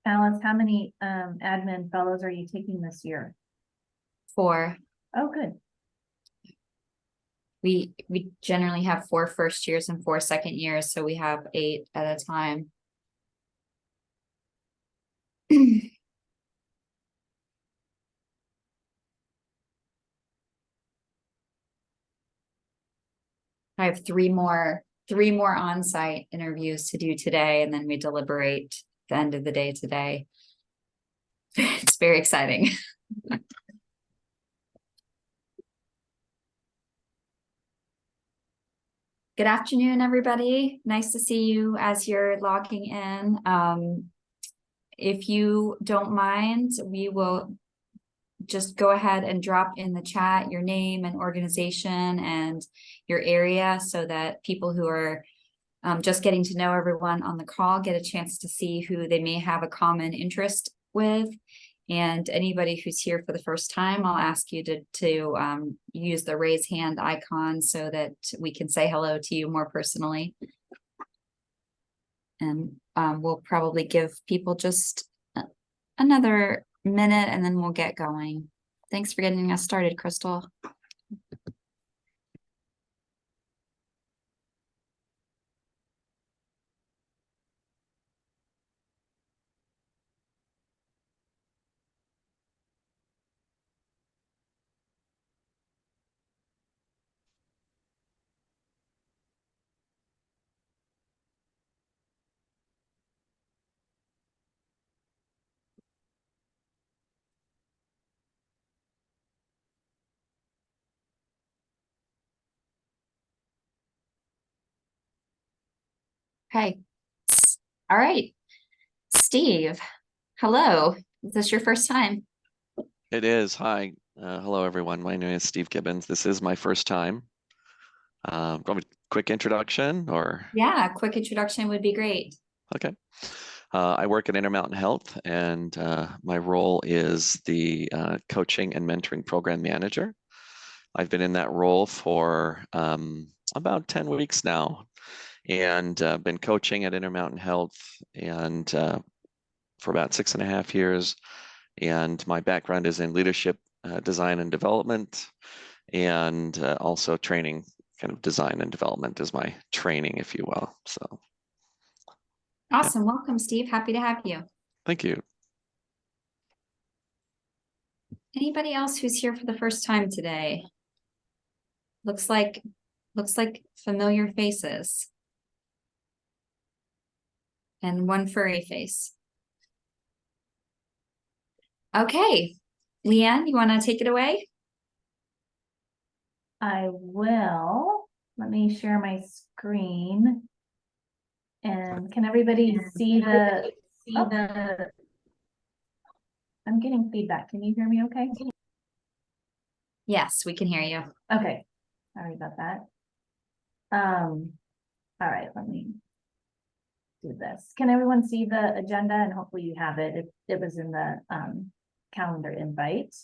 Alice, how many admin fellows are you taking this year? 4. Oh, good. We generally have 4 first years and 4 second years, so we have 8 at a time. I have 3 more on-site interviews to do today, and then we deliberate the end of the day today. It's very exciting. Good afternoon, everybody. Nice to see you as you're logging in. If you don't mind, we will just go ahead and drop in the chat your name and organization and your area so that people who are just getting to know everyone on the call get a chance to see who they may have a common interest with. And anybody who's here for the first time, I'll ask you to use the raise hand icon so that we can say hello to you more personally. And we'll probably give people just another minute and then we'll get going. Thanks for getting us started, Crystal. Okay. All right. Steve, hello. Is this your first time? It is. Hi. Hello, everyone. My name is Steve Gibbons. This is my first time. Probably quick introduction or? Yeah, a quick introduction would be great. Okay. I work at Intermountain Health, and my role is the coaching and mentoring program manager. I've been in that role for about 10 weeks now, and been coaching at Intermountain Health and for about 6.5 years. And my background is in leadership, design and development, and also training. Kind of design and development is my training, if you will. So awesome. Yeah. Welcome, Steve. Happy to have you. Thank you. Anybody else who's here for the first time today? Looks like familiar faces. And one furry face. Okay. Leanne, you want to take it away? I will. Let me share my screen. And can everybody see the? I'm getting feedback. Can you hear me okay? Yes, we can hear you. Okay. Sorry about that. All right, let me do this. Can everyone see the agenda? And hopefully you have it. It was in the calendar invite.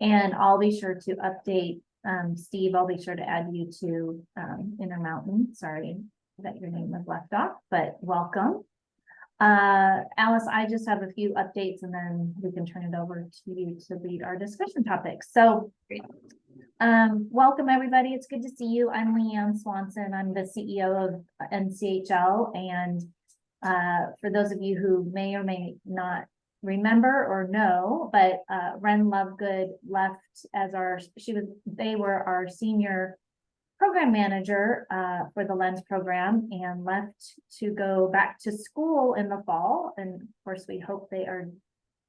And I'll be sure to update Steve. I'll be sure to add you to Intermountain. Sorry that your name was left off, but welcome. Alice, I just have a few updates and then we can turn it over to you to lead our discussion topics. So welcome everybody. It's good to see you. I'm Leanne Swanson. I'm the CEO of NCHL. And for those of you who may or may not remember or know, but Ren Lovegood left as they were our senior program manager for the LENS program and left to go back to school in the fall. And of course, we hope they are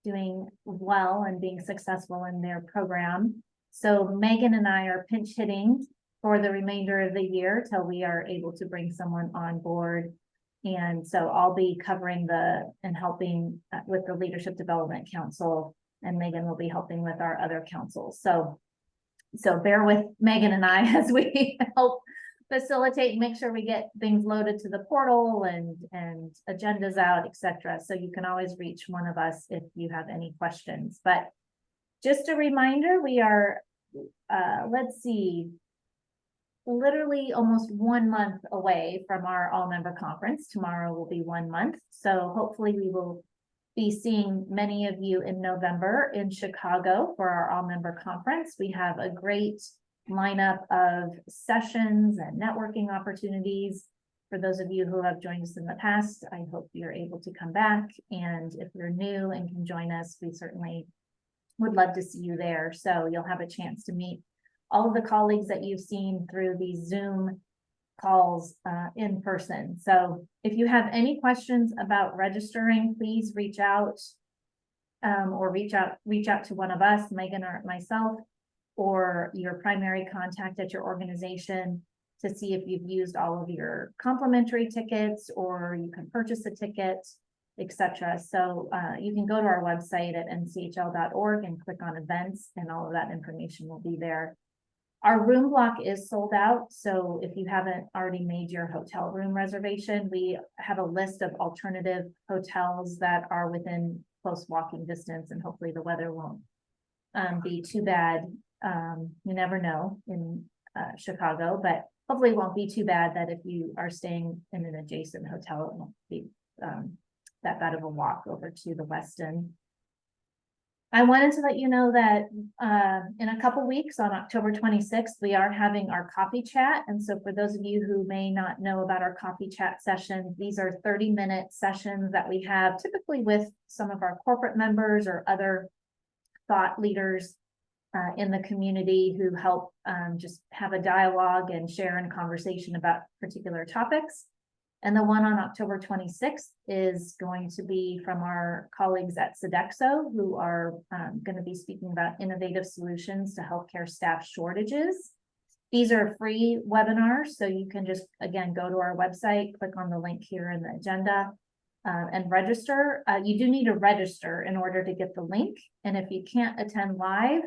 doing well and being successful in their program. So Megan and I are pinch hitting for the remainder of the year till we are able to bring someone on board. And so I'll be covering and helping with the Leadership Development Council, and Megan will be helping with our other councils. So bear with Megan and I as we help facilitate and make sure we get things loaded to the portal and agendas out, etc. So you can always reach one of us if you have any questions. But just a reminder, we are let's see, literally almost 1 month away from our all-member conference. Tomorrow will be 1 month. So hopefully we will be seeing many of you in November in Chicago for our all-member conference. We have a great lineup of sessions and networking opportunities. For those of you who have joined us in the past, I hope you're able to come back. And if you're new and can join us, we certainly would love to see you there. So you'll have a chance to meet all of the colleagues that you've seen through these Zoom calls in person. So if you have any questions about registering, please reach out or reach out to one of us, Megan or myself, or your primary contact at your organization to see if you've used all of your complimentary tickets or you can purchase a ticket, etc. So you can go to our website at nchl.org and click on events, and all of that information will be there. Our room block is sold out, so if you haven't already made your hotel room reservation, we have a list of alternative hotels that are within close walking distance, and hopefully the weather won't be too bad. You never know in Chicago, but hopefully it won't be too bad that if you are staying in an adjacent hotel, it won't be that bad of a walk over to the Westin. I wanted to let you know that in a couple weeks on October 26th, we are having our coffee chat. And so for those of you who may not know about our coffee chat sessions, these are 30-minute sessions that we have typically with some of our corporate members or other thought leaders in the community who help just have a dialogue and share in conversation about particular topics. And the one on October 26th is going to be from our colleagues at Sodexo, who are going to be speaking about innovative solutions to healthcare staff shortages. These are free webinars, so you can just, again, go to our website, click on the link here in the agenda, and register. You do need to register in order to get the link. And if you can't attend live,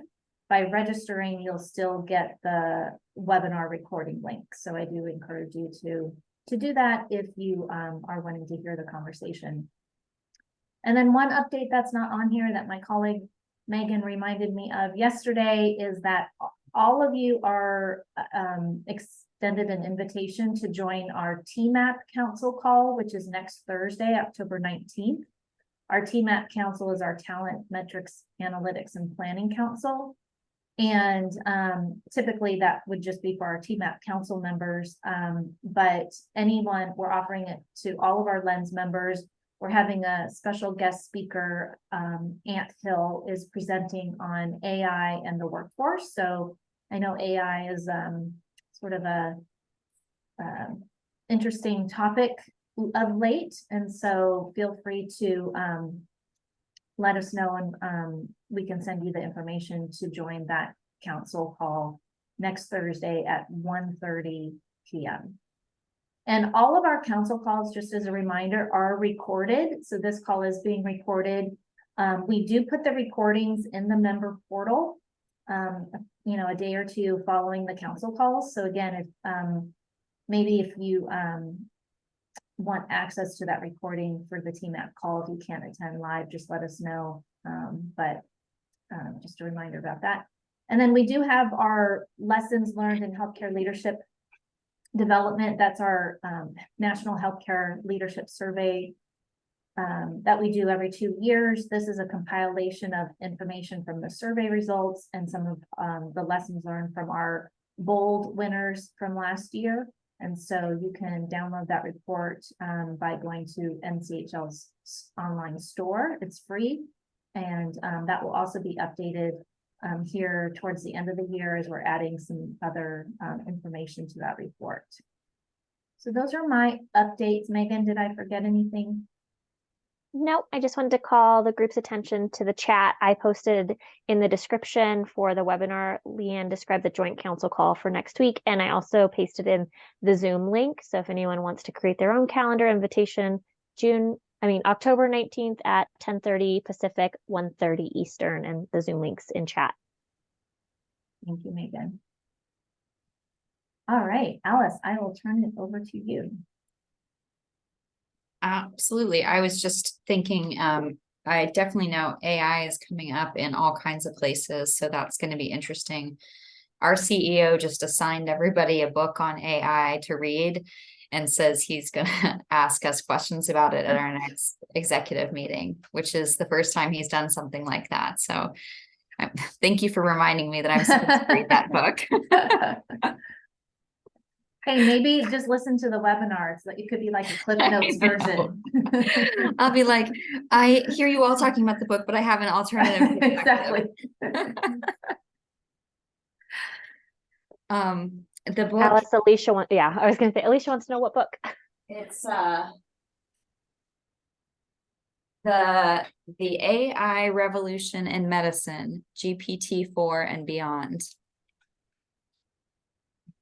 by registering, you'll still get the webinar recording link. So I do encourage you to do that if you are wanting to hear the conversation. And then one update that's not on here that my colleague Megan reminded me of yesterday is that all of you are extended an invitation to join our TMAP Council call, which is next Thursday, October 19th. Our TMAP Council is our Talent Metrics Analytics and Planning Council. And typically that would just be for our TMAP council members, but anyone, we're offering it to all of our Lens members. We're having a special guest speaker, Ant Hill is presenting on AI and the workforce. So I know AI is sort of a interesting topic of late, and so feel free to let us know, and we can send you the information to join that council call next Thursday at 1:30 p.m. And all of our council calls, just as a reminder, are recorded. So this call is being recorded. We do put the recordings in the member portal, a day or two following the council calls. So again, if maybe if you want access to that recording for the TMAP call, if you can't attend live, just let us know. But just a reminder about that. And then we do have our lessons learned in healthcare leadership development. That's our National Healthcare Leadership Survey that we do every 2 years. This is a compilation of information from the survey results and some of the lessons learned from our bold winners from last year. And so you can download that report by going to NCHL's online store. It's free. And that will also be updated here towards the end of the year as we're adding some other information to that report. So those are my updates. Megan, did I forget anything? Nope, I just wanted to call the group's attention to the chat I posted in the description for the webinar. Leanne described the joint council call for next week, and I also pasted in the Zoom link. So if anyone wants to create their own calendar invitation, October 19th at 10:30 Pacific, 1:30 Eastern, and the Zoom links in chat. Thank you, Megan. All right, Alice, I will turn it over to you. Absolutely. I was just thinking, I definitely know AI is coming up in all kinds of places, so that's going to be interesting. Our CEO just assigned everybody a book on AI to read and says he's going to ask us questions about it at our next executive meeting, which is the first time he's done something like that. So thank you for reminding me that I'm supposed to read that book. Hey, maybe just listen to the webinar. So that it could be like a Cliff Notes know. version. I'll be like, I hear you all talking about the book, but I have an alternative perspective. Exactly. The book, Alice, Alicia yeah, I was gonna say, Alicia wants to know what book. it's the AI Revolution in Medicine, GPT-4 and Beyond.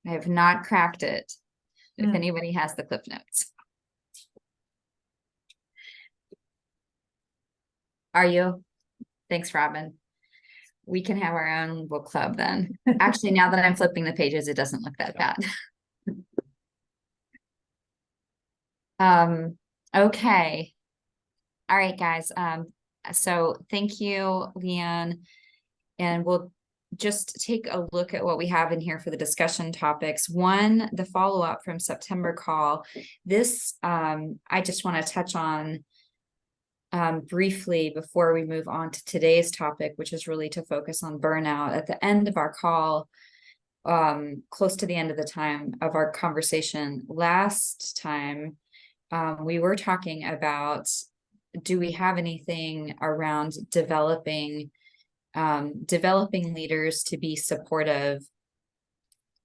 I have not cracked it. If anybody has the Cliff Notes. Are you? Thanks, Robin. We can have our own book club then. Actually, now that I'm flipping the pages, it doesn't look that bad. Okay. All right, guys. So thank you, Leanne. And we'll just take a look at what we have in here for the discussion topics. One, the follow-up from September call. This, I just want to touch on briefly before we move on to today's topic, which is really to focus on burnout. At the end of our call, close to the end of the time of our conversation last time, we were talking about, do we have anything around developing leaders to be supportive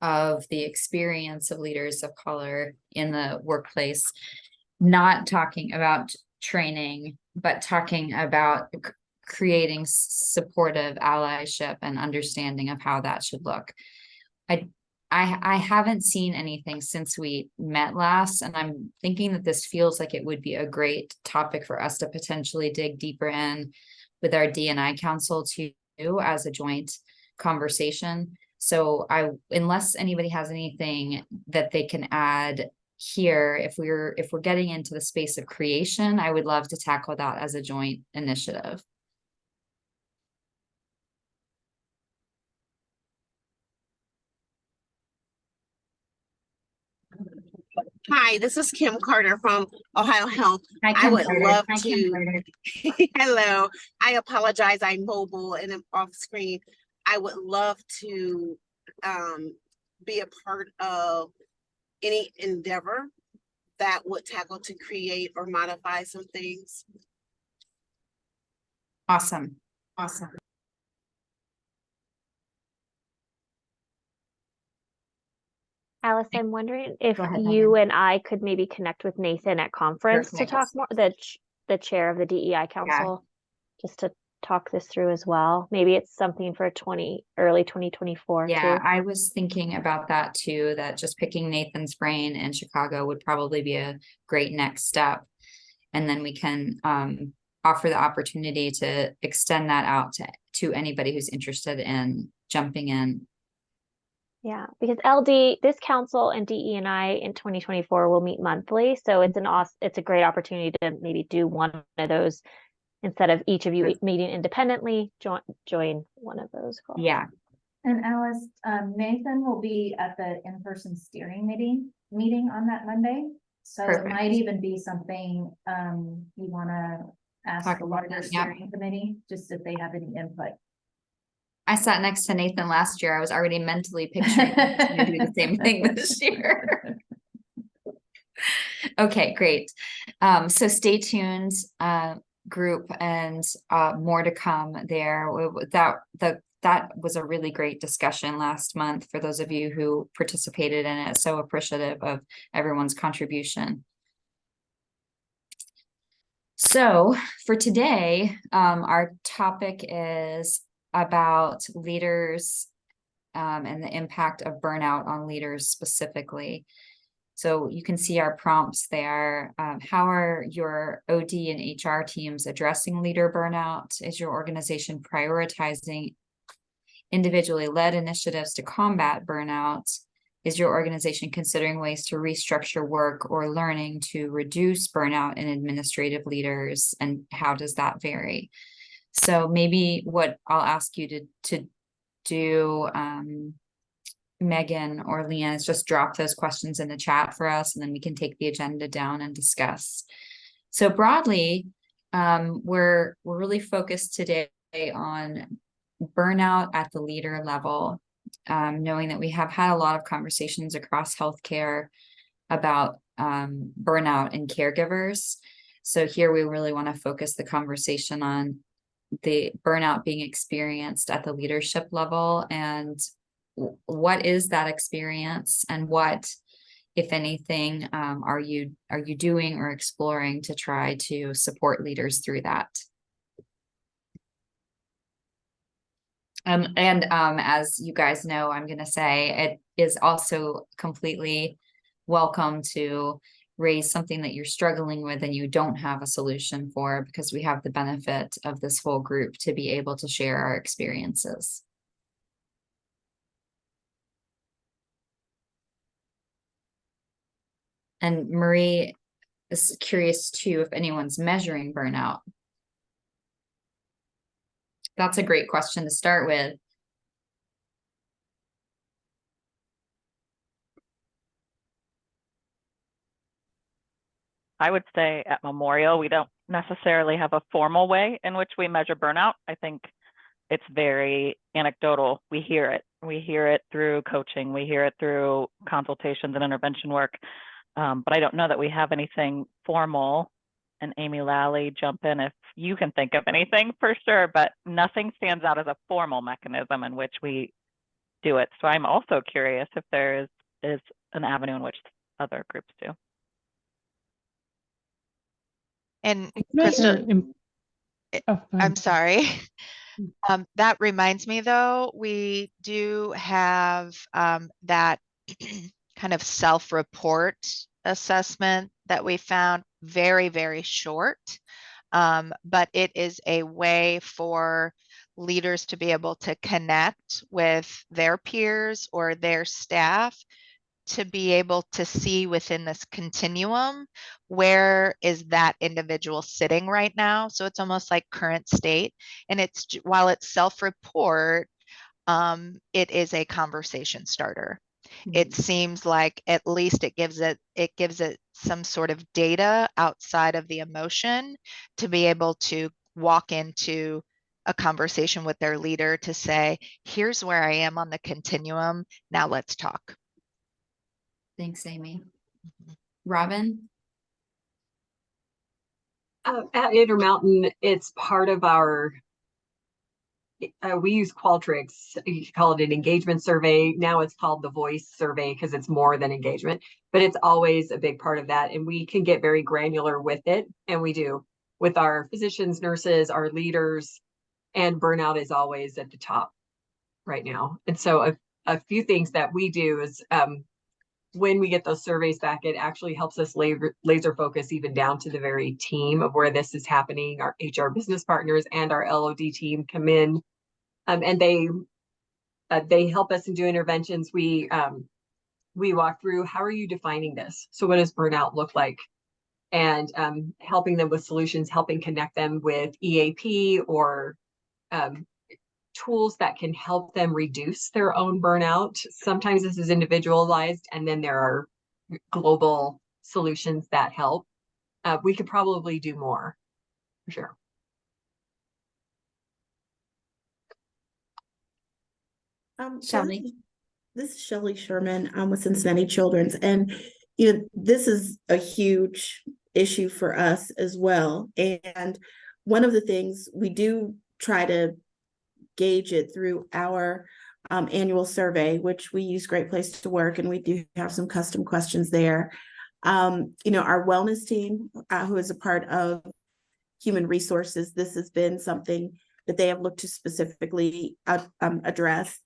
of the experience of leaders of color in the workplace, not talking about training, but talking about creating supportive allyship and understanding of how that should look. I haven't seen anything since we met last, and I'm thinking that this feels like it would be a great topic for us to potentially dig deeper in with our D&I council too, as a joint conversation. So unless anybody has anything that they can add here, if we're getting into the space of creation, I would love to tackle that as a joint initiative. Hi, this is Kim Carter from Ohio Health. Hi, I would Carter. love Hi, Kim to. Carter. Hello. I apologize. I'm mobile and I'm off screen. I would love to be a part of any endeavor that would tackle to create or modify some things. Awesome. Awesome. Alice, I'm wondering if Go ahead, you Megan. and I could maybe connect with Nathan at conference to Perfect. talk more, the chair of the DEI council, just to talk this through as well. Maybe it's something for early 2024 Yeah, too. I was thinking about that too, that just picking Nathan's brain in Chicago would probably be a great next step. And then we can offer the opportunity to extend that out to anybody who's interested in jumping in. Yeah, because this council and DE&I in 2024 will meet monthly. So it's a great opportunity to maybe do one of those instead of each of you meeting independently, join one of those calls. Yeah. And Alice, Nathan will be at the in-person steering meeting on that Monday. So Perfect. it might even be something you want to ask Talk the about larger that, yep. steering committee, just if they have any input. I sat next to Nathan last year. I was already mentally picturing to do the same thing this year. Okay, great. So stay tuned, group, and more to come there. That was a really great discussion last month for those of you who participated in it. So appreciative of everyone's contribution. So for today, our topic is about leaders and the impact of burnout on leaders specifically. So you can see our prompts there. How are your OD and HR teams addressing leader burnout? Is your organization prioritizing individually led initiatives to combat burnout? is your organization considering ways to restructure work or learning to reduce burnout in administrative leaders, and how does that vary? So maybe what I'll ask you to do, Megan or Leanne, is just drop those questions in the chat for us, and then we can take the agenda down and discuss. So broadly, we're really focused today on burnout at the leader level, knowing that we have had a lot of conversations across healthcare about burnout in caregivers. So here we really want to focus the conversation on the burnout being experienced at the leadership level, and what is that experience, and what, if anything, are you doing or exploring to try to support leaders through that? As you guys know, I'm going to say it is also completely welcome to raise something that you're struggling with and you don't have a solution for, because we have the benefit of this whole group to be able to share our experiences. And Marie is curious too if anyone's measuring burnout. That's a great question to start with. I would say at Memorial, we don't necessarily have a formal way in which we measure burnout. I think it's very anecdotal. We hear it. We hear it through coaching. We hear it through consultations and intervention work. But I don't know that we have anything formal. And Amy Lally, jump in if you can think of anything for sure, but nothing stands out as a formal mechanism in which we do it. So I'm also curious if there is an avenue in which other groups do. And Krista, I'm sorry. That reminds me though, we do have that kind of self-report assessment that we found very, very short. But it is a way for leaders to be able to connect with their peers or their staff to be able to see within this continuum, where is that individual sitting right now? So it's almost like current state. And it's, while it's self-report, it is a conversation starter. It seems like at least it gives it some sort of data outside of the emotion to be able to walk into a conversation with their leader to say, here's where I am on the continuum. Now let's talk. Thanks, Amy. Robin? At Intermountain, it's part of our, we use Qualtrics. You call it an engagement survey. Now it's called the voice survey because it's more than engagement, but it's always a big part of that. And we can get very granular with it. And we do with our physicians, nurses, our leaders, and burnout is always at the top right now. And so a few things that we do is, when we get those surveys back, it actually helps us laser focus even down to the very team of where this is happening. Our HR business partners and our LOD team come in, and they help us and do interventions. We walk through, how are you defining this? So what does burnout look like? And helping them with solutions, helping connect them with EAP or tools that can help them reduce their own burnout. Sometimes this is individualized, and then there are global solutions that help. We could probably do more, for sure. Shelley? This is Shelley Sherman. I'm with Cincinnati Children's, and this is a huge issue for us as well. And one of the things we do try to gauge it through our annual survey, which we use Great Place to Work, and we do have some custom questions there. Our wellness team, who is a part of human resources, this has been something that they have looked to specifically address.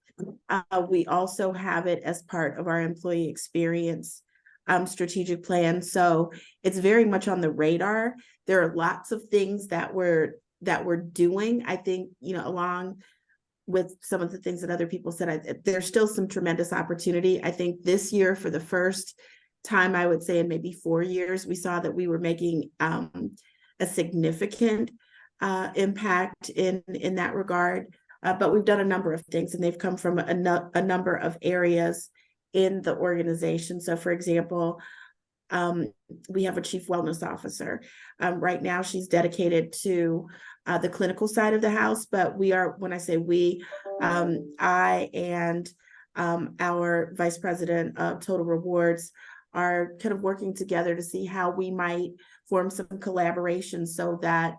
We also have it as part of our employee experience strategic plan. So it's very much on the radar. There are lots of things that we're doing, I think, along with some of the things that other people said, there's still some tremendous opportunity. I think this year, for the first time, I would say in maybe 4 years, we saw that we were making a significant impact in that regard. But we've done a number of things, and they've come from a number of areas in the organization. So, for example, we have a chief wellness officer. Right now, she's dedicated to the clinical side of the house, but we are, when I say we, I and our vice president of Total Rewards are kind of working together to see how we might form some collaboration so that,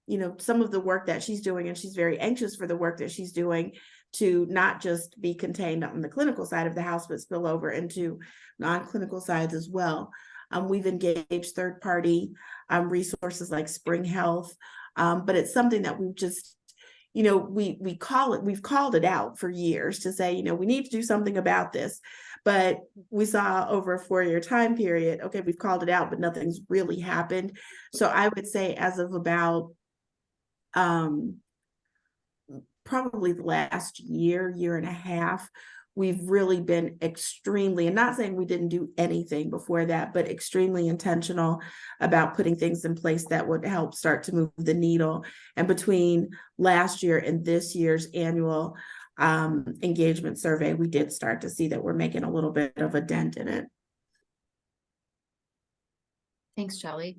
you know, some of the work that she's doing, and she's very anxious for the work that she's doing to not just be contained on the clinical side of the house, but spill over into non-clinical sides as well. We've engaged third-party resources like Spring Health, but it's something that we've just, you know, we've called it out for years to say, you know, we need to do something about this. But we saw over a 4-year time period, okay, we've called it out, but nothing's really happened. So I would say as of about probably the last year and a half, we've really been extremely, and not saying we didn't do anything before that, but extremely intentional about putting things in place that would help start to move the needle. And between last year and this year's annual engagement survey, we did start to see that we're making a little bit of a dent in it. Thanks, Shelley.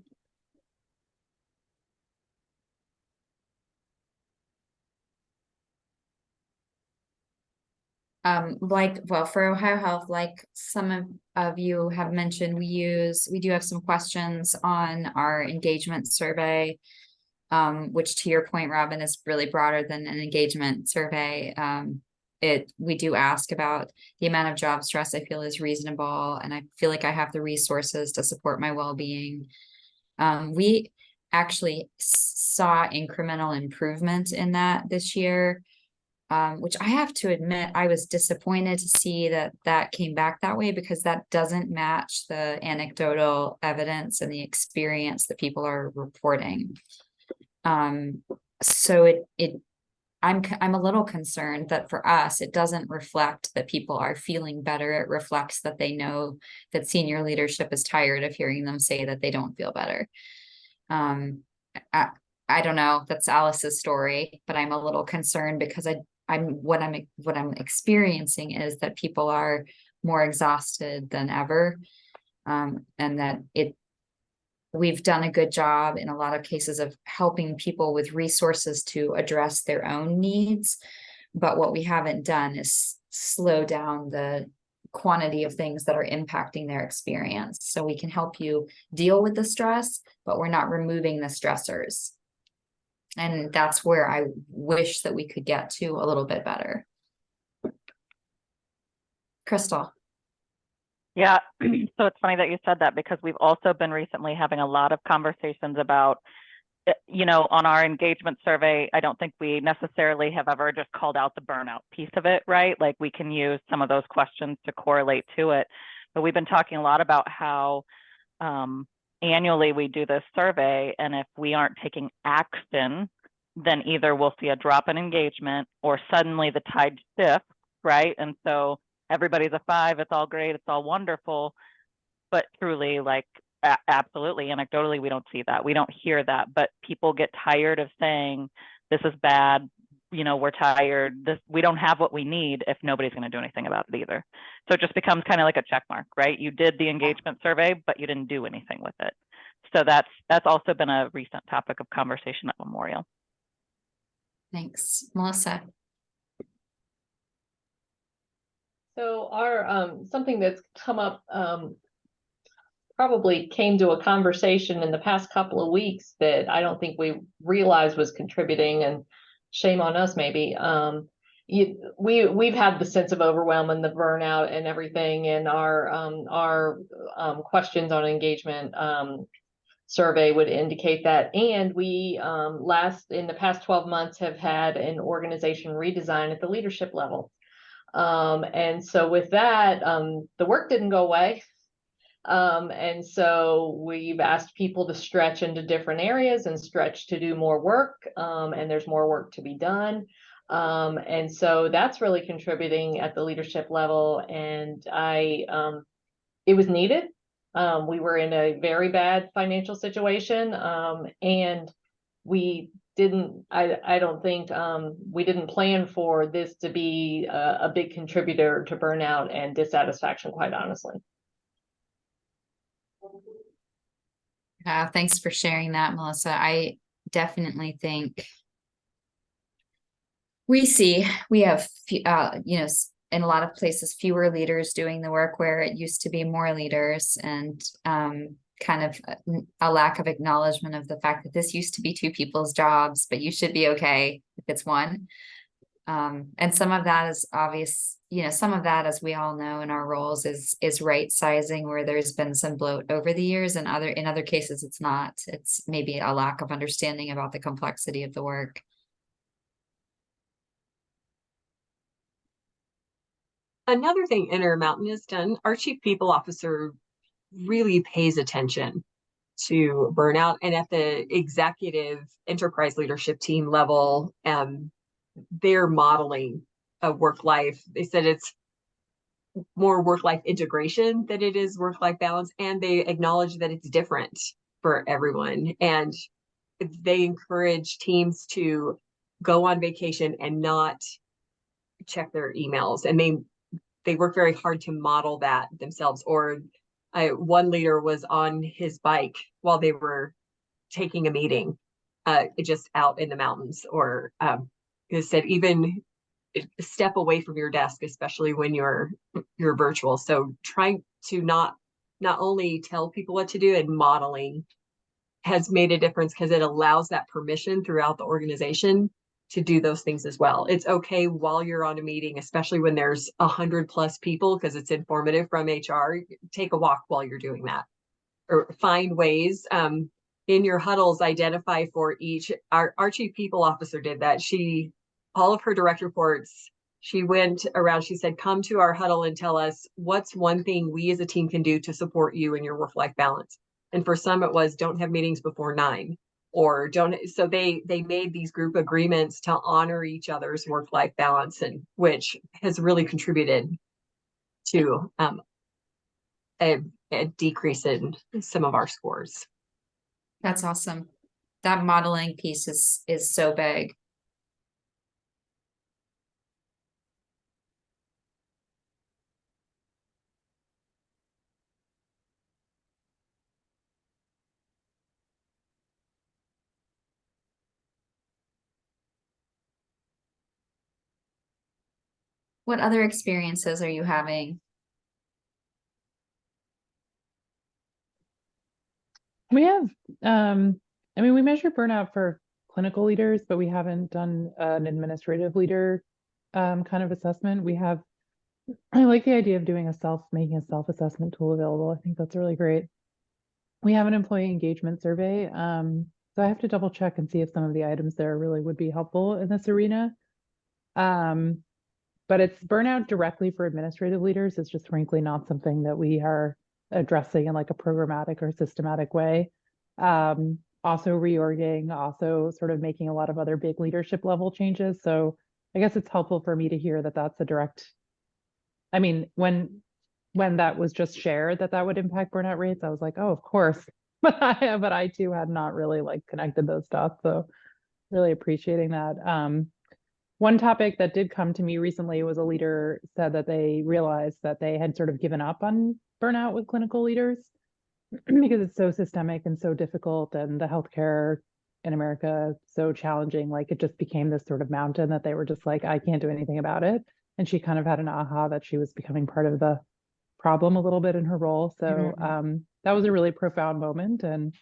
For Ohio Health, like some of you have mentioned, we do have some questions on our engagement survey, which, to your point, Robin, is really broader than an engagement survey. We do ask about the amount of job stress I feel is reasonable, and I feel like I have the resources to support my well-being. We actually saw incremental improvement in that this year. Which I have to admit, I was disappointed to see that came back that way, because that doesn't match the anecdotal evidence and the experience that people are reporting. So I'm a little concerned that for us, it doesn't reflect that people are feeling better. It reflects that they know that senior leadership is tired of hearing them say that they don't feel better. I don't know, that's Alice's story, but I'm a little concerned because what I'm experiencing is that people are more exhausted than ever, and that we've done a good job in a lot of cases of helping people with resources to address their own needs, but what we haven't done is slow down the quantity of things that are impacting their experience. So we can help you deal with the stress, but we're not removing the stressors. And that's where I wish that we could get to a little bit better. Crystal. Yeah, so it's funny that you said that, because we've also been recently having a lot of conversations about, you know, on our engagement survey, I don't think we necessarily have ever just called out the burnout piece of it, right? Like, we can use some of those questions to correlate to it. But we've been talking a lot about how annually we do this survey, and if we aren't taking action, then either we'll see a drop in engagement or suddenly the tide shifts, right? And so everybody's a 5, it's all great, it's all wonderful, but truly, like, absolutely, anecdotally, we don't see that, we don't hear that, but people get tired of saying, this is bad, you know, we're tired, we don't have what we need, if nobody's going to do anything about it either. So it just becomes kind of like a check mark, right? You did the engagement survey, but you didn't do anything with it. So that's also been a recent topic of conversation at Memorial. Thanks. Melissa. So our something that's come up probably came to a conversation in the past couple of weeks that I don't think we realized was contributing, and shame on us maybe. We've had the sense of overwhelm and the burnout and everything, and our questions on engagement survey would indicate that. And we in the past 12 months have had an organization redesign at the leadership level. And so with that, the work didn't go away. And so we've asked people to stretch into different areas and stretch to do more work. And there's more work to be done. And so that's really contributing at the leadership level. And it was needed. We were in a very bad financial situation. And we didn't, I don't think, we didn't plan for this to be a big contributor to burnout and dissatisfaction, quite honestly. Thanks for sharing that, Melissa. I definitely think we have, in a lot of places, fewer leaders doing the work where it used to be more leaders, and kind of a lack of acknowledgement of the fact that this used to be two people's jobs, but you should be okay if it's one. And some of that is obvious, some of that, as we all know in our roles, is right sizing, where there's been some bloat over the years, and in other cases it's not. It's maybe a lack of understanding about the complexity of the work. Another thing Intermountain has done, our chief people officer really pays attention to burnout, and at the executive enterprise leadership team level, they're modeling a work-life. They said it's more work-life integration than it is work-life balance, and they acknowledge that it's different for everyone, and they encourage teams to go on vacation and not check their emails, and they work very hard to model that themselves. Or one leader was on his bike while they were taking a meeting, just out in the mountains, or it said even step away from your desk, especially when you're virtual. So trying to not only tell people what to do, and modeling has made a difference, because it allows that permission throughout the organization to do those things as well. It's okay while you're on a meeting, especially when there's 100+ people, because it's informative from HR, take a walk while you're doing that, or find ways, in your huddles, identify for each. Our chief people officer did that. All of her direct reports, she went around, she said, come to our huddle and tell us what's one thing we as a team can do to support you in your work-life balance. And for some, it was don't have meetings before 9, or don't. So they made these group agreements to honor each other's work-life balance, and which has really contributed to a decrease in some of our scores. That's awesome. That modeling piece is so big. What other experiences are you having? We have, we measure burnout for clinical leaders, but we haven't done an administrative leader kind of assessment. I like the idea of making a self-assessment tool available. I think that's really great. We have an employee engagement survey. So I have to double check and see if some of the items there really would be helpful in this arena. But it's burnout directly for administrative leaders. It's just frankly not something that we are addressing in like a programmatic or systematic way. Also reorging, also sort of making a lot of other big leadership level changes. So I guess it's helpful for me to hear that that's a direct, when that was just shared that would impact burnout rates, I was like, oh, of course. But I too had not really like connected those dots. So really appreciating that. One topic that did come to me recently was a leader said that they realized that they had sort of given up on burnout with clinical leaders because it's so systemic and so difficult, and the healthcare in America so challenging. Like it just became this sort of mountain that they were just like, I can't do anything about it. And she kind of had an aha that she was becoming part of the problem a little bit in her role. So that was a really profound moment. And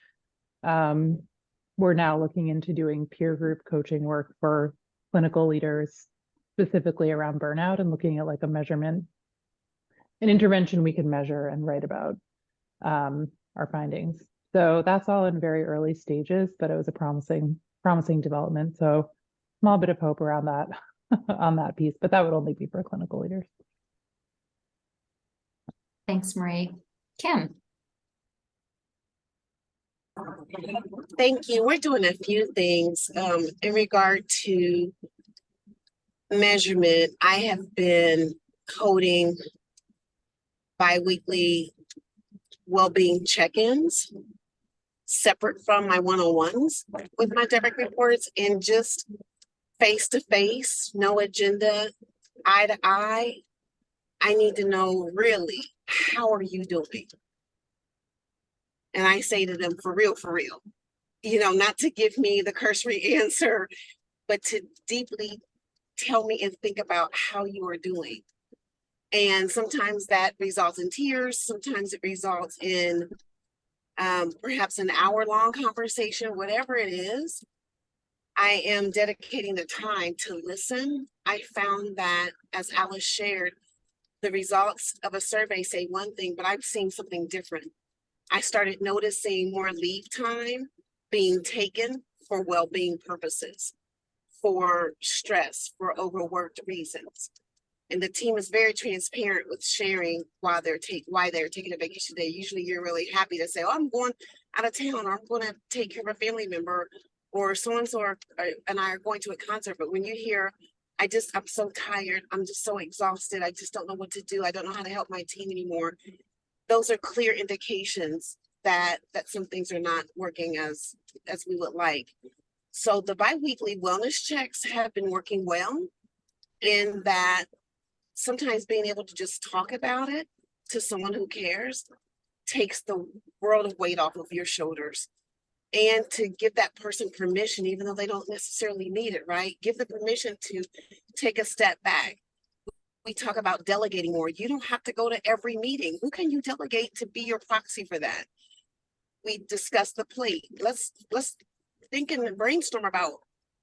we're now looking into doing peer group coaching work for clinical leaders, specifically around burnout, and looking at like a measurement, an intervention we can measure and write about our findings. So that's all in very early stages, but it was a promising development. So small bit of hope around that on that piece, but that would only be for clinical leaders. Thanks, Marie. Kim. Thank you. We're doing a few things in regard to measurement, I have been coding bi-weekly well-being check-ins separate from my one-on-ones with my direct reports, and just face-to-face, no agenda, eye to eye. I need to know really, how are you doing? And I say to them, for real, not to give me the cursory answer, but to deeply tell me and think about how you are doing. And sometimes that results in tears. Sometimes it results in perhaps an hour-long conversation, whatever it is. I am dedicating the time to listen. I found that, as Alice shared, the results of a survey say one thing, but I've seen something different. I started noticing more leave time being taken for well-being purposes, for stress, for overworked reasons. And the team is very transparent with sharing why they're taking a vacation day. Usually you're really happy to say, oh, I'm going out of town, or I'm going to take care of a family member, or so-and-so and I are going to a concert. But when you hear, I'm so tired, I'm just so exhausted, I just don't know what to do, I don't know how to help my team anymore. Those are clear indications that some things are not working as we would like. So the bi-weekly wellness checks have been working well, in that sometimes being able to just talk about it to someone who cares takes the world of weight off of your shoulders. And to give that person permission, even though they don't necessarily need it, right? Give the permission to take a step back. We talk about delegating more. You don't have to go to every meeting. Who can you delegate to be your proxy for that? We discuss the plate. Let's think and brainstorm about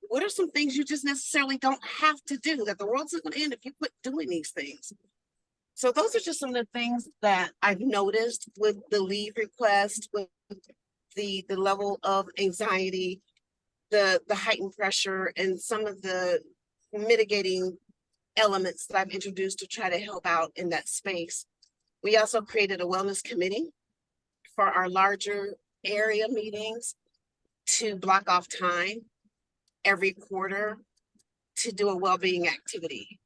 what are some things you just necessarily don't have to do, that the world's not going to end if you quit doing these things. So those are just some of the things that I've noticed with the leave request, with the level of anxiety, the heightened pressure, and some of the mitigating elements that I've introduced to try to help out in that space. We also created a wellness committee for our larger area meetings to block off time every quarter to do a well-being activity.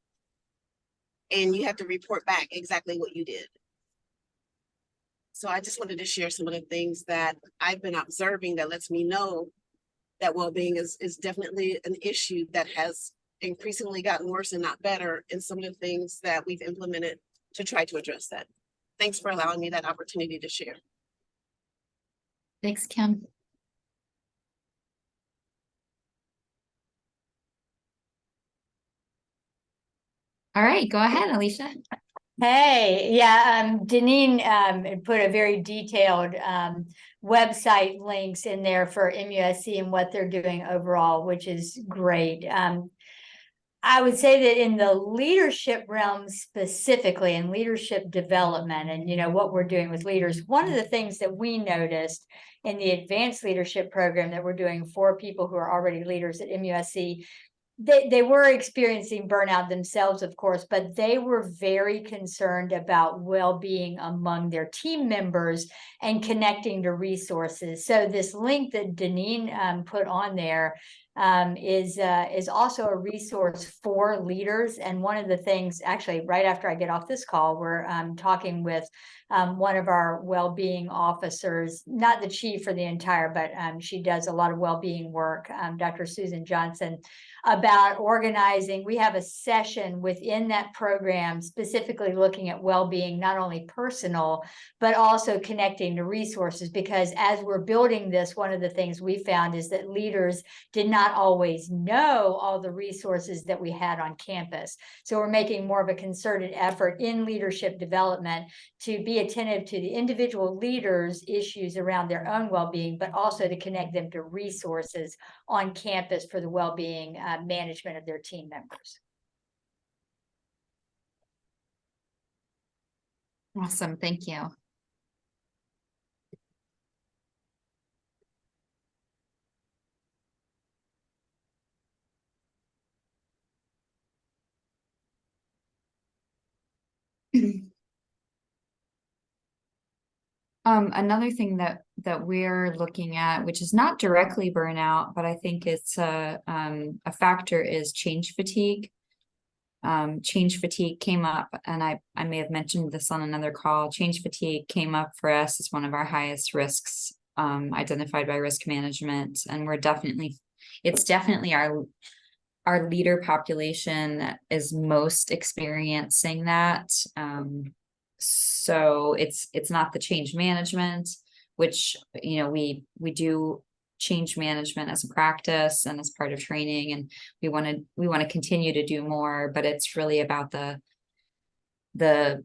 And you have to report back exactly what you did. So I just wanted to share some of the things that I've been observing that lets me know that well-being is definitely an issue that has increasingly gotten worse and not better, and some of the things that we've implemented to try to address that. Thanks for allowing me that opportunity to share. Thanks, Kim. All right, go ahead, Alicia. Hey, yeah, Deneen put a very detailed website links in there for MUSC and what they're doing overall, which is great. I would say that in the leadership realm specifically, and leadership development, and what we're doing with leaders, one of the things that we noticed in the advanced leadership program that we're doing for people who are already leaders at MUSC, they were experiencing burnout themselves, of course, but they were very concerned about well-being among their team members and connecting to resources. So this link that Deneen put on there is also a resource for leaders. And one of the things, actually, right after I get off this call, we're talking with one of our well-being officers, not the chief for the entire, but she does a lot of well-being work, Dr. Susan Johnson, about organizing. We have a session within that program specifically looking at well-being, not only personal, but also connecting to resources, because as we're building this, one of the things we found is that leaders did not always know all the resources that we had on campus. So we're making more of a concerted effort in leadership development to be attentive to the individual leaders' issues around their own well-being, but also to connect them to resources on campus for the well-being management of their team members. Awesome, thank you. Another thing that we're looking at, which is not directly burnout, but I think it's a factor, is change fatigue. change fatigue came up, and I may have mentioned this on another call. Change fatigue came up for us as one of our highest risks identified by risk management, and it's definitely our leader population that is most experiencing that. So it's not the change management, which, you know, we do change management as a practice and as part of training, and we want to continue to do more, but it's really about the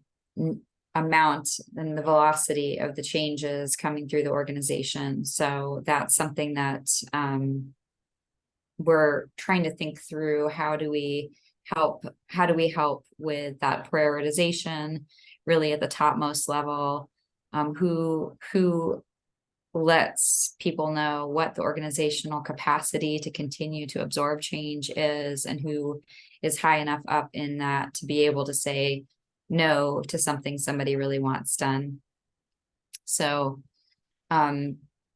amount and the velocity of the changes coming through the organization. So that's something that we're trying to think through. How do we help with that prioritization really at the topmost level? Who lets people know what the organizational capacity to continue to absorb change is, and who is high enough up in that to be able to say no to something somebody really wants done. So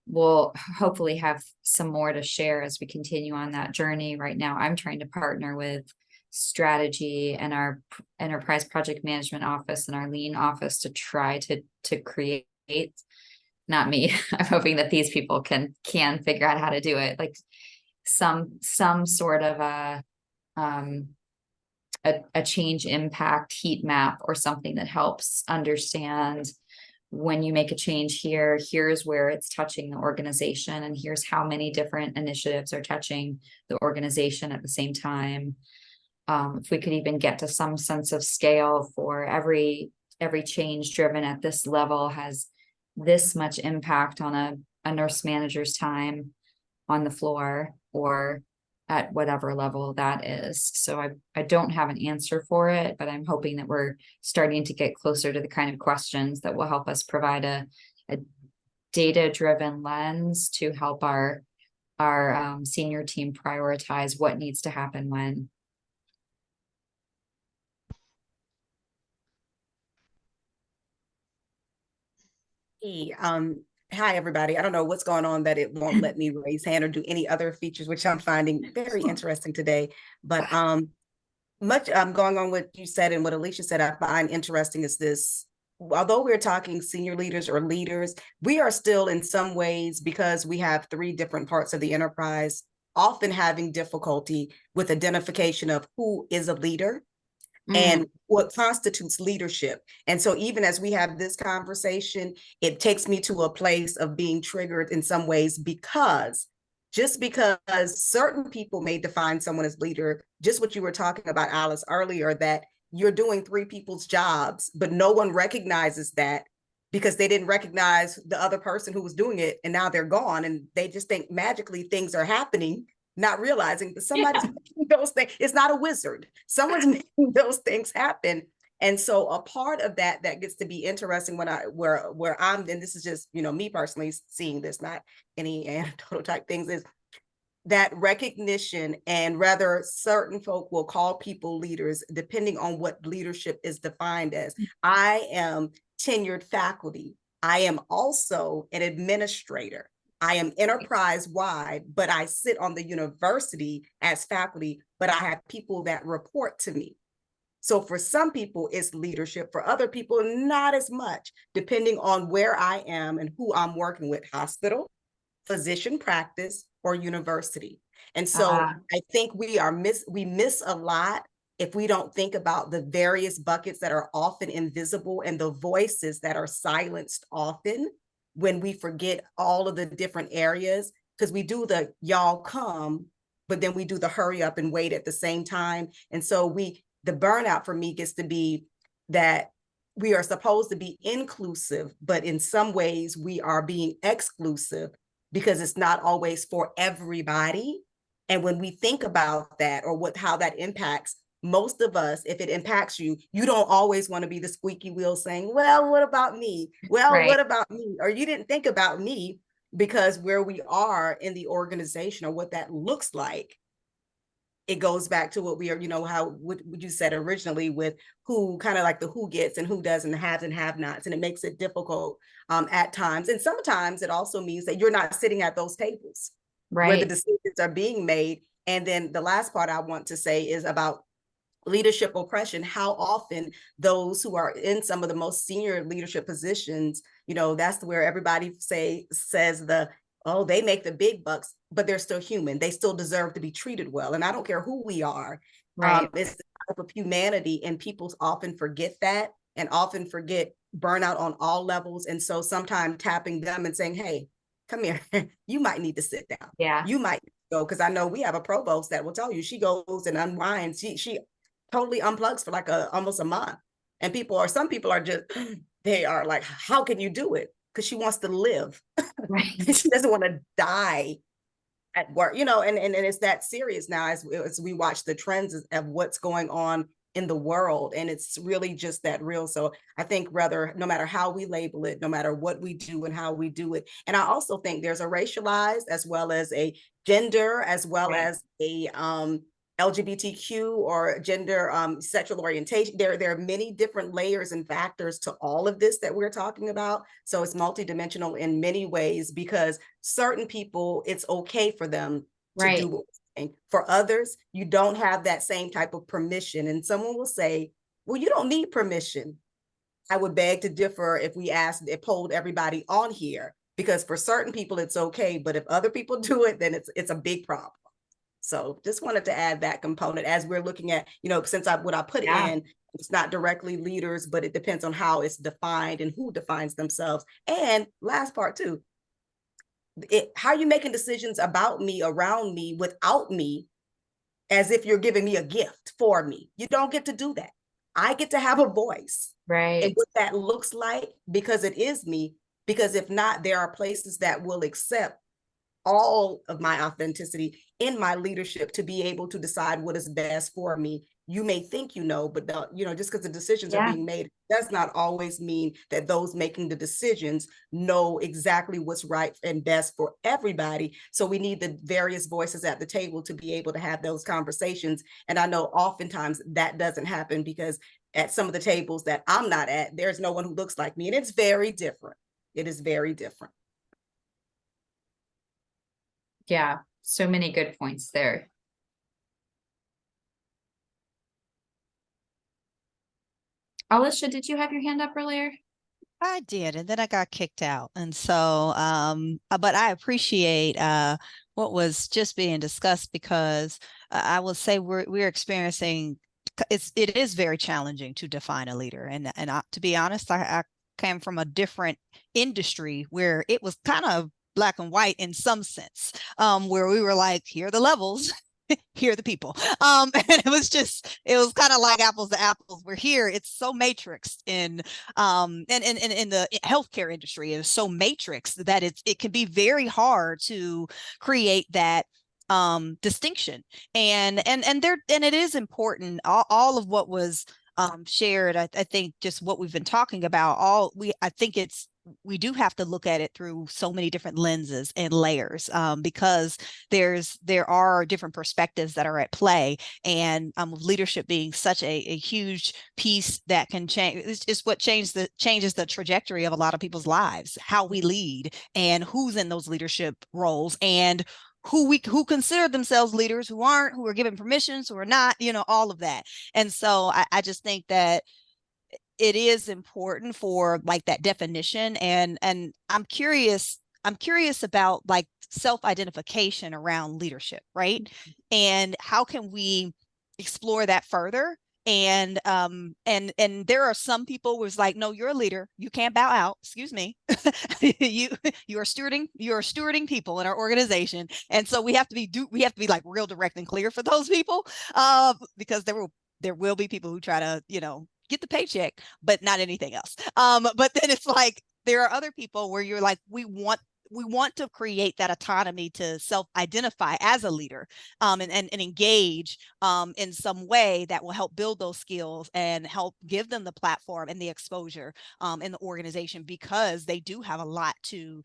we'll hopefully have some more to share as we continue on that journey. Right now, I'm trying to partner with strategy and our enterprise project management office and our lean office to try to create, not me, I'm hoping that these people can figure out how to do it, like some sort of a change impact heat map or something that helps understand, when you make a change here, here's where it's touching the organization, and here's how many different initiatives are touching the organization at the same time. If we could even get to some sense of scale for every change driven at this level has this much impact on a nurse manager's time on the floor, or at whatever level that is. So I don't have an answer for it, but I'm hoping that we're starting to get closer to the kind of questions that will help us provide a data-driven lens to help our senior team prioritize what needs to happen when. Hey, hi, everybody. I don't know what's going on that it won't let me raise hand or do any other features, which I'm finding very interesting today. But much going on what you said and what Alicia said, I find interesting is this. Although we're talking senior leaders or leaders, we are still in some ways, because we have 3 different parts of the enterprise, often having difficulty with identification of who is a leader and what constitutes leadership. And so even as we have this conversation, it takes me to a place of being triggered in some ways, because just because certain people may define someone as leader, just what you were talking about, Alice, earlier, that you're doing 3 people's jobs, but no one recognizes that because they didn't recognize the other person who was doing it, and now they're gone, and they just think magically things are happening, not realizing that somebody's making those things. It's not a wizard. Someone's making those things happen. And so a part of that gets to be interesting when where I'm, and this is just, you know, me personally seeing this, not any anecdotal type things, is that recognition, and rather certain folk will call people leaders depending on what leadership is defined as. I am tenured faculty. I am also an administrator. I am enterprise-wide, but I sit on the university as faculty, but I have people that report to me. So for some people, it's leadership. For other people, not as much, depending on where I am and who I'm working with: hospital, physician practice, or university. And so I think we miss a lot if we don't think about the various buckets that are often invisible and the voices that are silenced often, when we forget all of the different areas, because we do the y'all come, but then we do the hurry up and wait at the same time. And so the burnout for me gets to be that we are supposed to be inclusive, but in some ways we are being exclusive because it's not always for everybody. And when we think about that, or how that impacts most of us, if it impacts you, you don't always want to be the squeaky wheel saying, well, what about me? Well, what about me? Or you didn't think about me, because where we are in the organization or what that looks like, it goes back to what we are, you know, what you said originally with who, kind of like the who gets and who doesn't, the haves and have-nots. And it makes it difficult at times. And sometimes it also means that you're not sitting at those tables where the decisions are being made. And then the last part I want to say is about leadership oppression, how often those who are in some of the most senior leadership positions, you know, that's where everybody says oh, they make the big bucks, but they're still human. They still deserve to be treated well. And I don't care who we are. Right. It's the type of humanity, and people often forget that and often forget burnout on all levels. And so sometimes tapping them and saying, hey, come here, you might need to sit down. Yeah. You might go, because I know we have a provost that will tell you she goes and unwinds. She totally unplugs for like almost a month. And some people are just, they are like, how can you do it? Because she wants to live. Right. She doesn't want to die at work, you know, and it's that serious now as we watch the trends of what's going on in the world. And it's really just that real. So I think no matter how we label it, no matter what we do and how we do it. And I also think there's a racialized as well as a gender, as well as a LGBTQ or gender sexual orientation. There are many different layers and factors to all of this that we're talking about. So it's multidimensional in many ways, because certain people, it's okay for them to do what we're saying. For others, you don't have that same type of permission. And someone will say, well, you don't need permission. I would beg to differ if we polled everybody on here, because for certain people, it's okay. But if other people do it, then it's a big problem. So just wanted to add that component as we're looking at, you know, since what I put in, it's not directly leaders, but it depends on how it's defined and who defines themselves. And last part too, how are you making decisions about me, around me, without me, as if you're giving me a gift for me? You don't get to do that. I get to have a voice. Right. And what that looks like, because it is me, because if not, there are places that will accept all of my authenticity in my leadership to be able to decide what is best for me. You may think you know, but you know, just because the decisions are being made does not always mean that those making the decisions know exactly what's right and best for everybody. So we need the various voices at the table to be able to have those conversations. And I know oftentimes that doesn't happen, because at some of the tables that I'm not at, there's no one who looks like me. And it's very different. It is very different. Yeah, so many good points there. Alicia, did you have your hand up earlier? I did, and then I got kicked out. And so, but I appreciate what was just being discussed, because I will say we're experiencing, it is very challenging to define a leader. And to be honest, I came from a different industry where it was kind of black and white in some sense, where we were like, here are the levels. Here are the people. And it was kind of like apples to apples. We're here. It's so matrixed in the healthcare industry. It's so matrixed that it can be very hard to create that distinction. And it is important. All of what was shared, I think just what we've been talking about, I think we do have to look at it through so many different lenses and layers, because there are different perspectives that are at play, and leadership being such a huge piece that can change. It's what changes the trajectory of a lot of people's lives, how we lead and who's in those leadership roles, and who consider themselves leaders, who aren't, who are given permissions, who are not, you know, all of that. And so I just think that it is important for like that definition. And I'm curious about like self-identification around leadership, right? And how can we explore that further? And there are some people who's like, no, you're a leader. You can't bow out. Excuse me. you are stewarding people in our organization. And so we have to be like real direct and clear for those people, because there will be people who try to, you know, get the paycheck, but not anything else. But then it's like, there are other people where you're like, we want to create that autonomy to self-identify as a leader, and engage in some way that will help build those skills and help give them the platform and the exposure in the organization, because they do have a lot to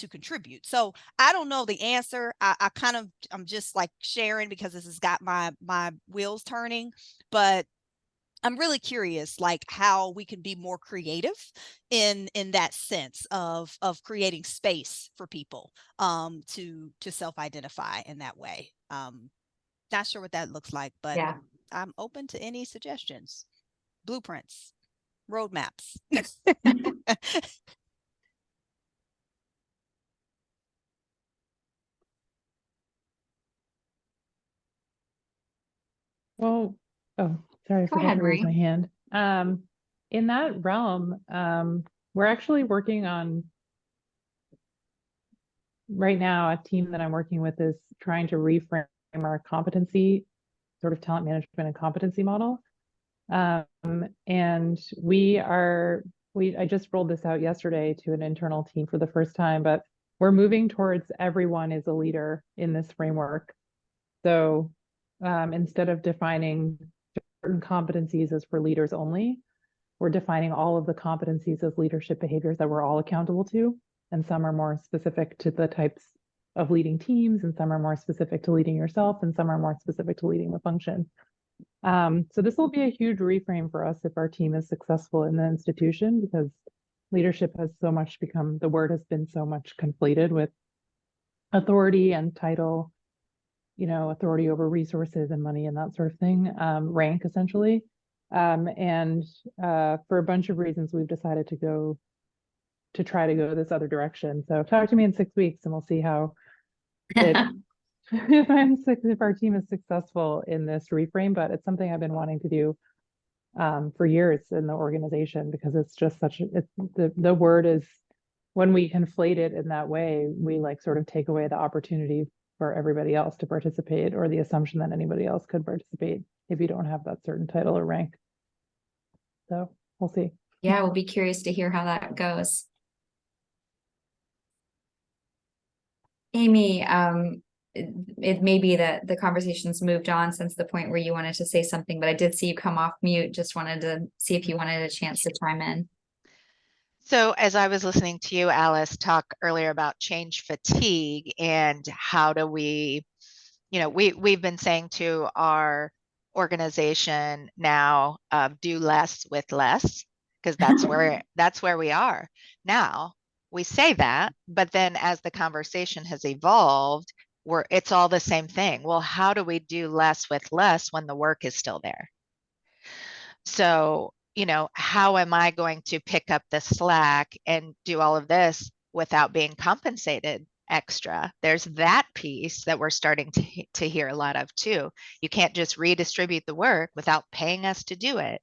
contribute. So I don't know the answer. I'm just like sharing because this has got my wheels turning, but I'm really curious, like how we can be more creative in that sense of creating space for people to self-identify in that way. Not sure what that looks like, but yeah. I'm open to any suggestions, blueprints, roadmaps. Well, oh, sorry, I Go forgot ahead, to raise my Marie. hand. In that realm, we're actually working on right now, a team that I'm working with is trying to reframe our competency, sort of talent management and competency model. And I just rolled this out yesterday to an internal team for the first time, but we're moving towards everyone is a leader in this framework. So instead of defining certain competencies as for leaders only, we're defining all of the competencies as leadership behaviors that we're all accountable to. And some are more specific to the types of leading teams, and some are more specific to leading yourself, and some are more specific to leading the function. So this will be a huge reframe for us if our team is successful in the institution, because leadership has so much become, the word has been so much conflated with authority and title, you know, authority over resources and money and that sort of thing, rank essentially. And for a bunch of reasons, we've decided to try to go this other direction. So talk to me in 6 weeks and we'll see how if our team is successful in this reframe, but it's something I've been wanting to do for years in the organization, because it's just the word is, when we conflate it in that way, we like sort of take away the opportunity for everybody else to participate, or the assumption that anybody else could participate if you don't have that certain title or rank. So we'll see. Yeah, we'll be curious to hear how that goes. Amy, it may be that the conversation's moved on since the point where you wanted to say something, but I did see you come off mute. Just wanted to see if you wanted a chance to chime in. So as I was listening to you, Alice, talk earlier about change fatigue and how do we, you know, we've been saying to our organization now, do less with less, because that's where we are now. We say that, but then as the conversation has evolved, it's all the same thing. Well, how do we do less with less when the work is still there? So, you know, how am I going to pick up the slack and do all of this without being compensated extra? There's that piece that we're starting to hear a lot of too. You can't just redistribute the work without paying us to do it.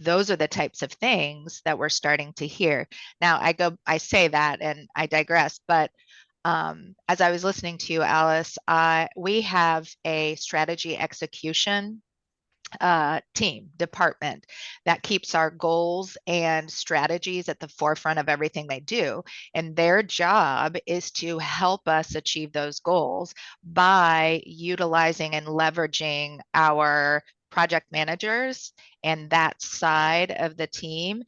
Those are the types of things that we're starting to hear. Now I say that and I digress, but as I was listening to you, Alice, we have a strategy execution department that keeps our goals and strategies at the forefront of everything they do. And their job is to help us achieve those goals by utilizing and leveraging our project managers and that side of the team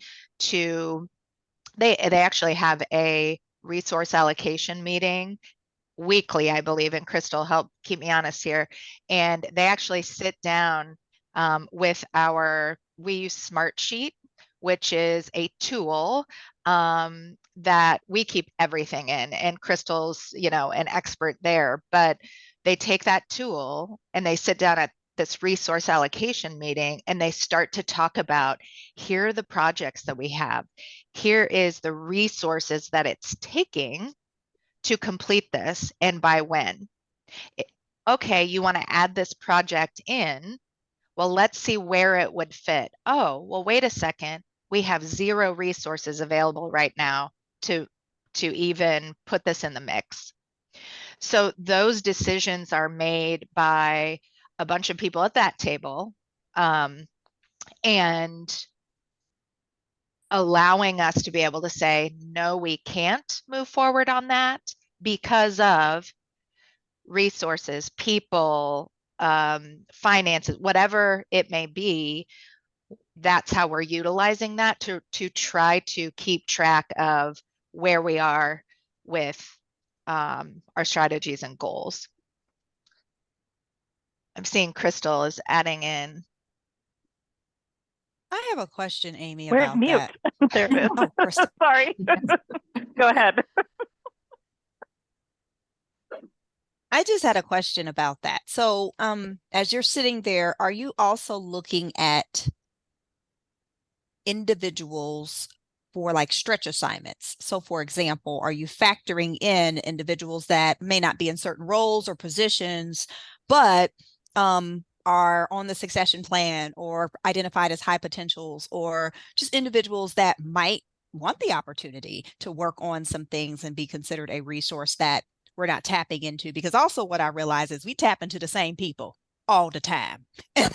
they actually have a resource allocation meeting weekly, I believe, and Crystal, help keep me honest here. And they actually sit down with we use Smartsheet, which is a tool that we keep everything in, and Crystal's, you know, an expert there, but they take that tool and they sit down at this resource allocation meeting and they start to talk about, here are the projects that we have. Here is the resources that it's taking to complete this and by when. Okay, you want to add this project in. Well, let's see where it would fit. Oh, well, wait a second. We have 0 resources available right now to even put this in the mix. So those decisions are made by a bunch of people at that table, and allowing us to be able to say, no, we can't move forward on that because of resources, people, finances, whatever it may be. That's how we're utilizing that to try to keep track of where we are with our strategies and goals. I'm seeing Crystal is adding in. I have a question, Amy, We're about mute. that. There it is. Oh, Crystal. Sorry. Go ahead. I just had a question about that. So, as you're sitting there, are you also looking at individuals for like stretch assignments? So, for example, are you factoring in individuals that may not be in certain roles or positions, but are on the succession plan or identified as high potentials, or just individuals that might want the opportunity to work on some things and be considered a resource that we're not tapping into? Because also what I realize is we tap into the same people all the time. And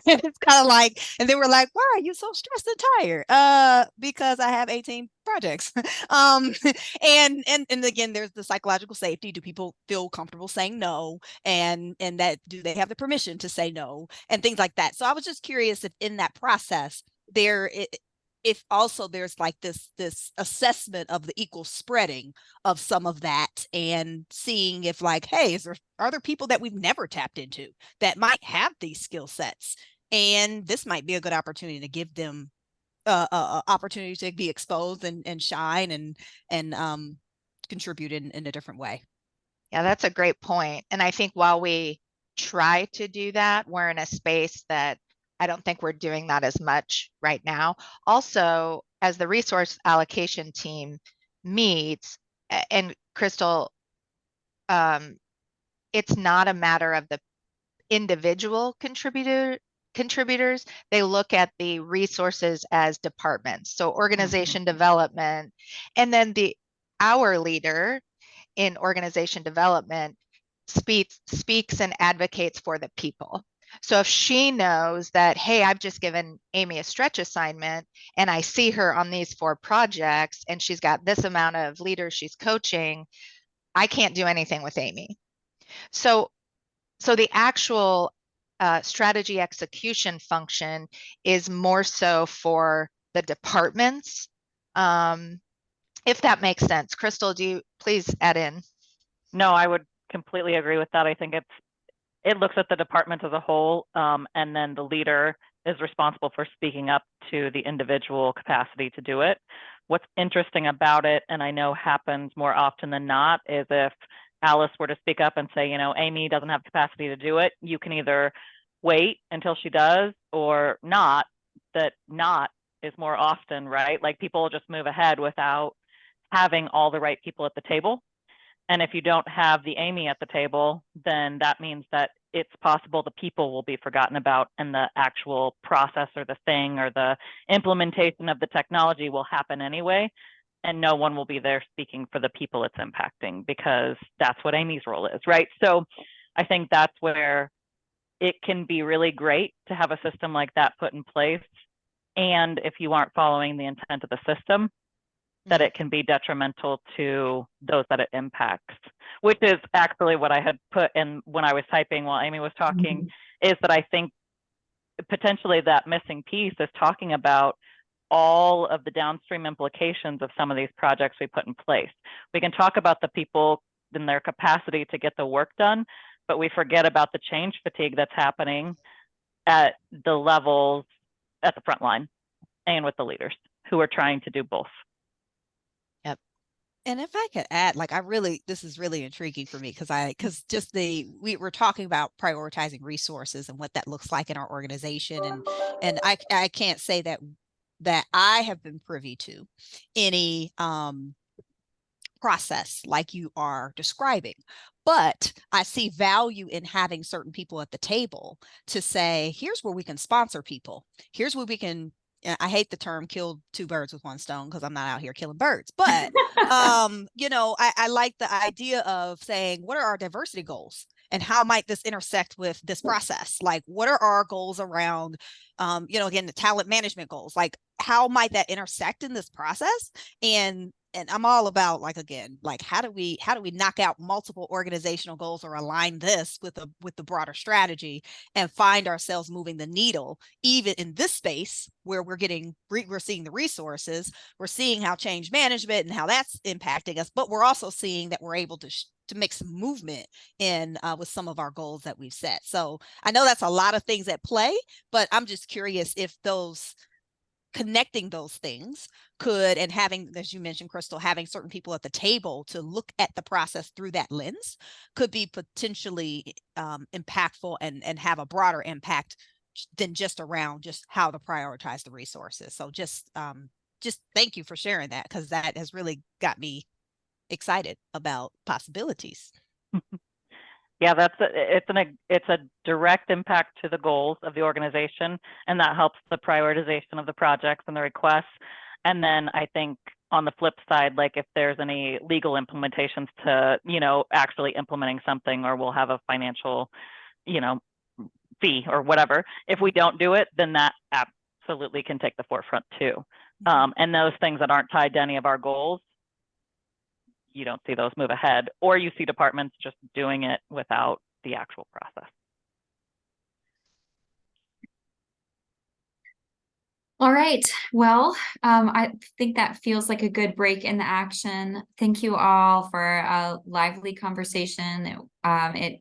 it's kind of like, and they were like, why are you so stressed and tired? Because I have 18 projects. And again, there's the psychological safety. Do people feel comfortable saying no? And that, do they have the permission to say no? And things like that. So I was just curious if in that process if also there's like this assessment of the equal spreading of some of that, and seeing if like, hey, are there people that we've never tapped into that might have these skill sets, and this might be a good opportunity to give them opportunity to be exposed and shine and contribute in a different way. Yeah, that's a great point. And I think while we try to do that, we're in a space that I don't think we're doing that as much right now. Also, as the resource allocation team meets, and Crystal, it's not a matter of the individual contributors. They look at the resources as departments. So organization development, and then our leader in organization development speaks and advocates for the people. So if she knows that, hey, I've just given Amy a stretch assignment and I see her on these 4 projects and she's got this amount of leaders she's coaching, I can't do anything with Amy. So the actual strategy execution function is more so for the departments. If that makes sense. Crystal, do you please add in? No, I would completely agree with that. I think it looks at the department as a whole, and then the leader is responsible for speaking up to the individual capacity to do it. What's interesting about it, and I know happens more often than not, is if Alice were to speak up and say, you know, Amy doesn't have capacity to do it, you can either wait until she does or not. That not is more often, right? Like people will just move ahead without having all the right people at the table. And if you don't have the Amy at the table, then that means that it's possible the people will be forgotten about, and the actual process or the thing or the implementation of the technology will happen anyway. And no one will be there speaking for the people it's impacting, because that's what Amy's role is, right? So I think that's where it can be really great to have a system like that put in place. And if you aren't following the intent of the system, that it can be detrimental to those that it impacts, which is actually what I had put in when I was typing while Amy was talking, is that I think potentially that missing piece is talking about all of the downstream implications of some of these projects we put in place. We can talk about the people and their capacity to get the work done, but we forget about the change fatigue that's happening at the levels at the front line and with the leaders who are trying to do both. Yep. And if I could add, like, this is really intriguing for me, because just we're talking about prioritizing resources and what that looks like in our organization. And I can't say that I have been privy to any process like you are describing, but I see value in having certain people at the table to say, here's where we can sponsor people. Here's where we can, I hate the term kill 2 birds with 1 stone, because I'm not out here killing birds, but you know, I like the idea of saying, what are our diversity goals? And how might this intersect with this process? Like, what are our goals around, you know, again, the talent management goals? Like, how might that intersect in this process? And I'm all about, like, again, like, how do we knock out multiple organizational goals or align this with the broader strategy and find ourselves moving the needle, even in this space where we're seeing the resources, we're seeing how change management and how that's impacting us, but we're also seeing that we're able to make some movement in with some of our goals that we've set. So I know that's a lot of things at play, but I'm just curious if those connecting those things could, and having, as you mentioned, Crystal, having certain people at the table to look at the process through that lens could be potentially impactful and have a broader impact than just around just how to prioritize the resources. So just thank you for sharing that, because that has really got me excited about possibilities. Yeah, it's a direct impact to the goals of the organization, and that helps the prioritization of the projects and the requests. And then I think on the flip side, like if there's any legal implementations to, actually implementing something, or we'll have a financial, fee or whatever. If we don't do it, then that absolutely can take the forefront too. And those things that aren't tied to any of our goals, you don't see those move ahead, or you see departments just doing it without the actual process. All right. Well, I think that feels like a good break in the action. Thank you all for a lively conversation. I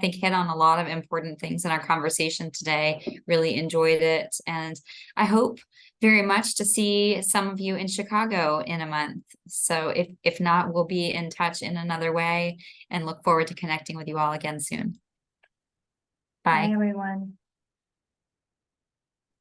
think hit on a lot of important things in our conversation today. Really enjoyed it. And I hope very much to see some of you in Chicago in a month. So if not, we'll be in touch in another way, and look forward to connecting with you all again soon. Bye. Bye, everyone.